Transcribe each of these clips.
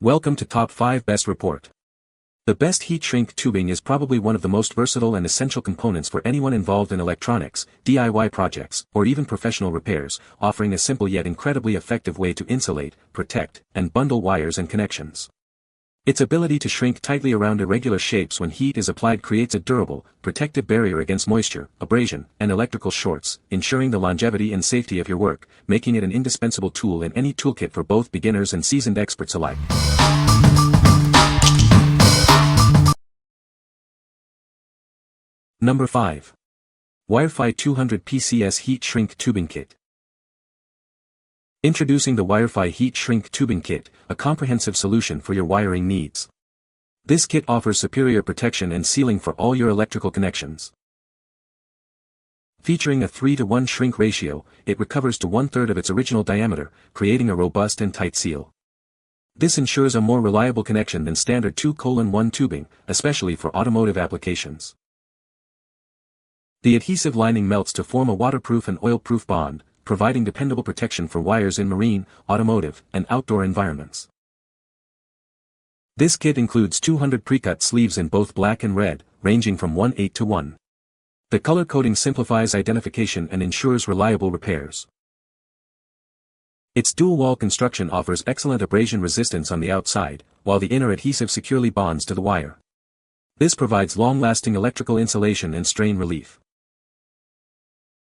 Welcome to Top 5 Best Report. The best heat shrink tubing is probably one of the most versatile and essential components for anyone involved in electronics, DIY projects, or even professional repairs, offering a simple yet incredibly effective way to insulate, protect, and bundle wires and connections. Its ability to shrink tightly around irregular shapes when heat is applied creates a durable, protective barrier against moisture, abrasion, and electrical shorts, ensuring the longevity and safety of your work, making it an indispensable tool in any toolkit for both beginners and seasoned experts alike. Number 5. Wirefy 200 PCS Heat Shrink Tubing Kit. Introducing the Wirefy Heat Shrink Tubing Kit, a comprehensive solution for your wiring needs. This kit offers superior protection and sealing for all your electrical connections. Featuring a 3:1 shrink ratio, it recovers to 1/3 of its original diameter, creating a robust and tight seal. This ensures a more reliable connection than standard 2:1 tubing, especially for automotive applications. The adhesive lining melts to form a waterproof and oil-proof bond, providing dependable protection for wires in marine, automotive, and outdoor environments. This kit includes 200 pre-cut sleeves in both black and red, ranging from 1/8 to 1. The color coding simplifies identification and ensures reliable repairs. Its dual-wall construction offers excellent abrasion resistance on the outside, while the inner adhesive securely bonds to the wire. This provides long-lasting electrical insulation and strain relief.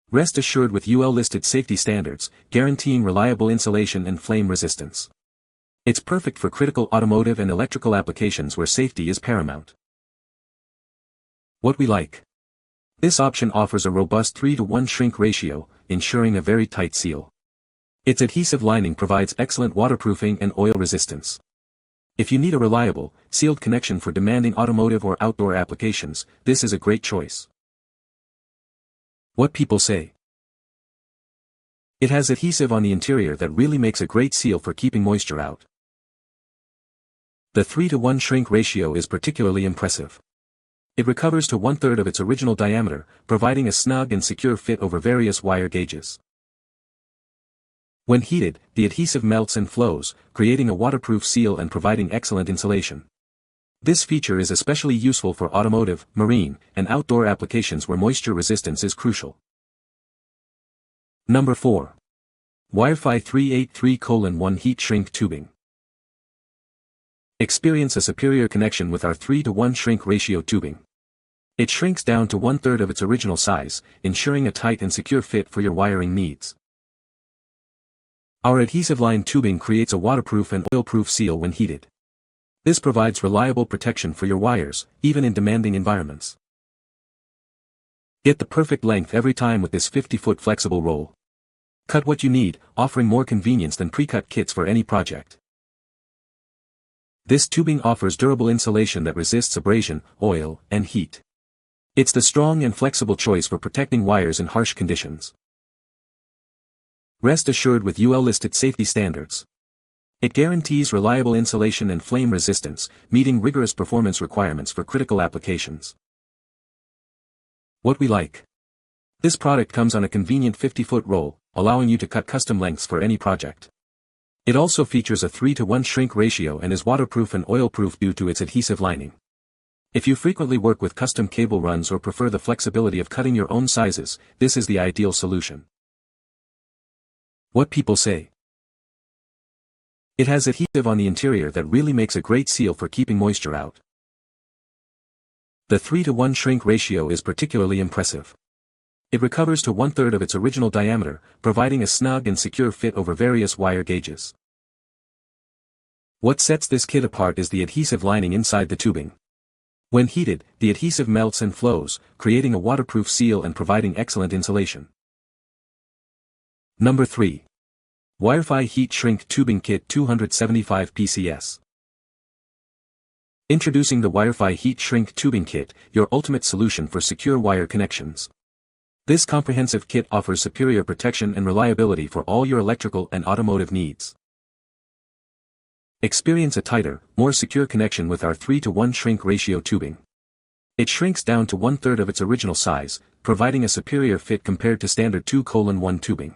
Rest assured with UL-listed safety standards, guaranteeing reliable insulation and flame resistance. It's perfect for critical automotive and electrical applications where safety is paramount. What we like. This option offers a robust 3:1 shrink ratio, ensuring a very tight seal. Its adhesive lining provides excellent waterproofing and oil resistance. If you need a reliable, sealed connection for demanding automotive or outdoor applications, this is a great choice. What people say. It has adhesive on the interior that really makes a great seal for keeping moisture out. The 3:1 shrink ratio is particularly impressive. It recovers to 1/3 of its original diameter, providing a snug and secure fit over various wire gauges. When heated, the adhesive melts and flows, creating a waterproof seal and providing excellent insulation. This feature is especially useful for automotive, marine, and outdoor applications where moisture resistance is crucial. Number 4. Wirefy 383:1 Heat Shrink Tubing. Experience a superior connection with our 3:1 shrink ratio tubing. It shrinks down to 1/3 of its original size, ensuring a tight and secure fit for your wiring needs. Our adhesive-lined tubing creates a waterproof and oil-proof seal when heated. This provides reliable protection for your wires, even in demanding environments. Get the perfect length every time with this 50-foot flexible roll. Cut what you need, offering more convenience than pre-cut kits for any project. This tubing offers durable insulation that resists abrasion, oil, and heat. It's the strong and flexible choice for protecting wires in harsh conditions. Rest assured with UL-listed safety standards. It guarantees reliable insulation and flame resistance, meeting rigorous performance requirements for critical applications. What we like. This product comes on a convenient 50-foot roll, allowing you to cut custom lengths for any project. It also features a 3:1 shrink ratio and is waterproof and oil-proof due to its adhesive lining. If you frequently work with custom cable runs or prefer the flexibility of cutting your own sizes, this is the ideal solution. What people say. It has adhesive on the interior that really makes a great seal for keeping moisture out. The 3:1 shrink ratio is particularly impressive. It recovers to 1/3 of its original diameter, providing a snug and secure fit over various wire gauges. What sets this kit apart is the adhesive lining inside the tubing. When heated, the adhesive melts and flows, creating a waterproof seal and providing excellent insulation. Number 3. Wirefy Heat Shrink Tubing Kit 275 PCS. Introducing the Wirefy Heat Shrink Tubing Kit, your ultimate solution for secure wire connections. This comprehensive kit offers superior protection and reliability for all your electrical and automotive needs. Experience a tighter, more secure connection with our 3:1 shrink ratio tubing. It shrinks down to 1/3 of its original size, providing a superior fit compared to standard 2:1 tubing.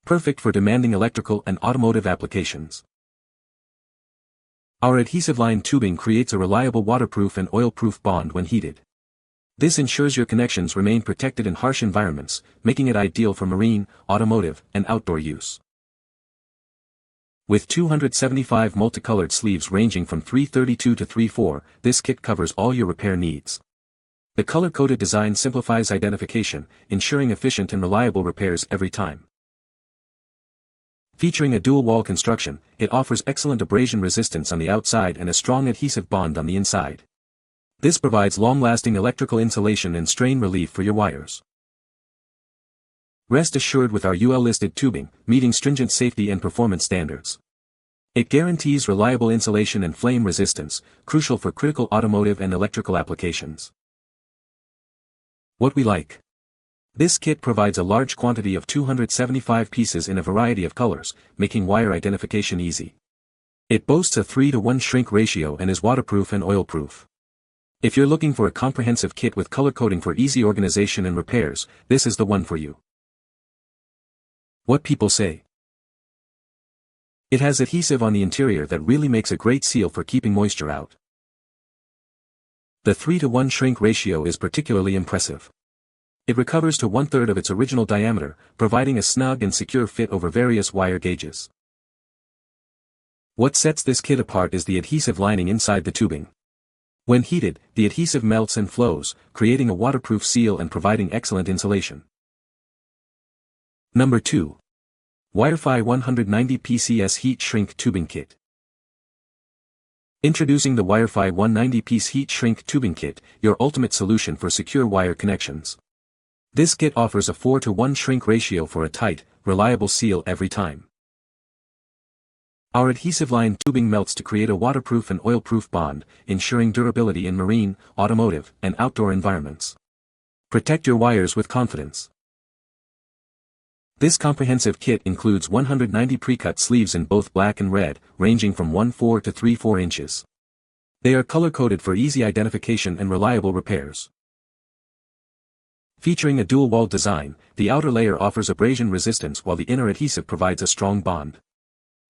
Perfect for demanding electrical and automotive applications. Our adhesive-lined tubing creates a reliable waterproof and oil-proof bond when heated. This ensures your connections remain protected in harsh environments, making it ideal for marine, automotive, and outdoor use. With 275 multicolored sleeves ranging from 332 to 34, this kit covers all your repair needs. The color-coded design simplifies identification, ensuring efficient and reliable repairs every time. Featuring a dual-wall construction, it offers excellent abrasion resistance on the outside and a strong adhesive bond on the inside. This provides long-lasting electrical insulation and strain relief for your wires. Rest assured with our UL-listed tubing, meeting stringent safety and performance standards. It guarantees reliable insulation and flame resistance, crucial for critical automotive and electrical applications. What we like. This kit provides a large quantity of 275 pieces in a variety of colors, making wire identification easy. It boasts a 3:1 shrink ratio and is waterproof and oil-proof. If you're looking for a comprehensive kit with color coding for easy organization and repairs, this is the one for you. What people say. It has adhesive on the interior that really makes a great seal for keeping moisture out. The 3:1 shrink ratio is particularly impressive. It recovers to 1/3 of its original diameter, providing a snug and secure fit over various wire gauges. What sets this kit apart is the adhesive lining inside the tubing. When heated, the adhesive melts and flows, creating a waterproof seal and providing excellent insulation. Number 2. Wirefy 190 PCS Heatshrink Tubing Kit. Introducing the Wirefy 190-piece Heatshrink Tubing Kit, your ultimate solution for secure wire connections. This kit offers a 4:1 shrink ratio for a tight, reliable seal every time. Our adhesive-lined tubing melts to create a waterproof and oil-proof bond, ensuring durability in marine, automotive, and outdoor environments. Protect your wires with confidence. This comprehensive kit includes 190 pre-cut sleeves in both black and red, ranging from 1/4 to 3/4 inches. They are color-coded for easy identification and reliable repairs. Featuring a dual-wall design, the outer layer offers abrasion resistance while the inner adhesive provides a strong bond.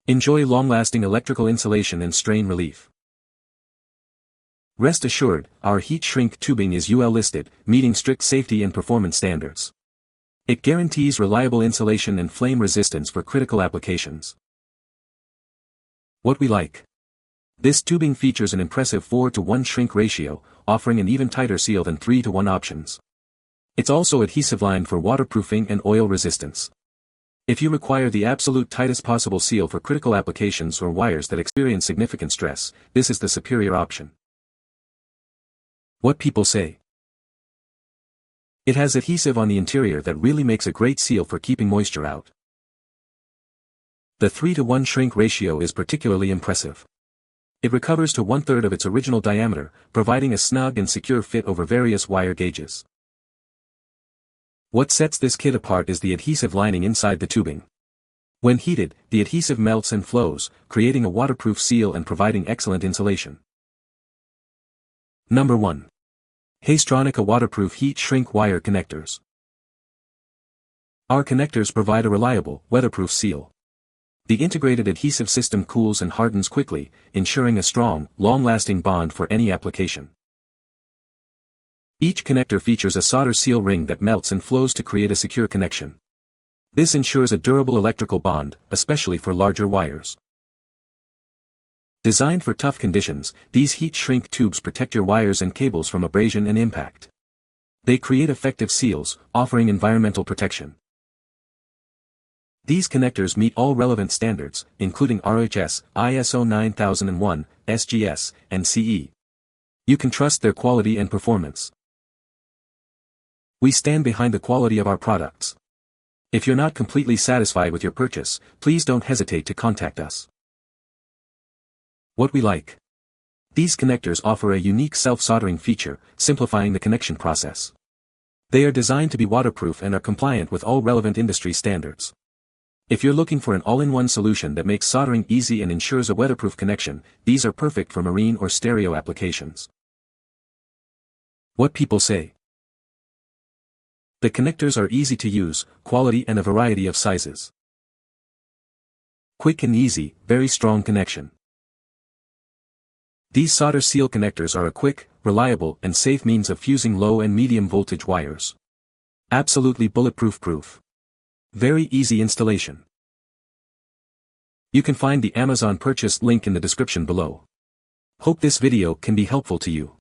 Enjoy long-lasting electrical insulation and strain relief. Rest assured, our Heatshrink tubing is UL-listed, meeting strict safety and performance standards. It guarantees reliable insulation and flame resistance for critical applications. What we like. This tubing features an impressive 4:1 shrink ratio, offering an even tighter seal than 3:1 options. It's also adhesive-lined for waterproofing and oil resistance. If you require the absolute tightest possible seal for critical applications or wires that experience significant stress, this is the superior option. What people say. It has adhesive on the interior that really makes a great seal for keeping moisture out. The 3:1 shrink ratio is particularly impressive. It recovers to 1/3 of its original diameter, providing a snug and secure fit over various wire gauges. What sets this kit apart is the adhesive lining inside the tubing. When heated, the adhesive melts and flows, creating a waterproof seal and providing excellent insulation. Number 1. Haisstronica Waterproof Heat-Shrink Wire Connectors. Our connectors provide a reliable, weatherproof seal. The integrated adhesive system cools and hardens quickly, ensuring a strong, long-lasting bond for any application. Each connector features a solder seal ring that melts and flows to create a secure connection. This ensures a durable electrical bond, especially for larger wires. Designed for tough conditions, these heat-shrink tubes protect your wires and cables from abrasion and impact. They create effective seals, offering environmental protection. These connectors meet all relevant standards, including RHS, ISO 9001, SGS, and CE. You can trust their quality and performance. We stand behind the quality of our products. If you're not completely satisfied with your purchase, please don't hesitate to contact us. What we like. These connectors offer a unique self-soldering feature, simplifying the connection process. They are designed to be waterproof and are compliant with all relevant industry standards. If you're looking for an all-in-one solution that makes soldering easy and ensures a weatherproof connection, these are perfect for marine or stereo applications. What people say. The connectors are easy to use, quality and a variety of sizes. Quick and easy, very strong connection. These solder seal connectors are a quick, reliable and safe means of fusing low and medium voltage wires. Absolutely bulletproof proof. Very easy installation. You can find the Amazon purchase link in the description below. Hope this video can be helpful to you.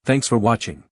Thanks for watching.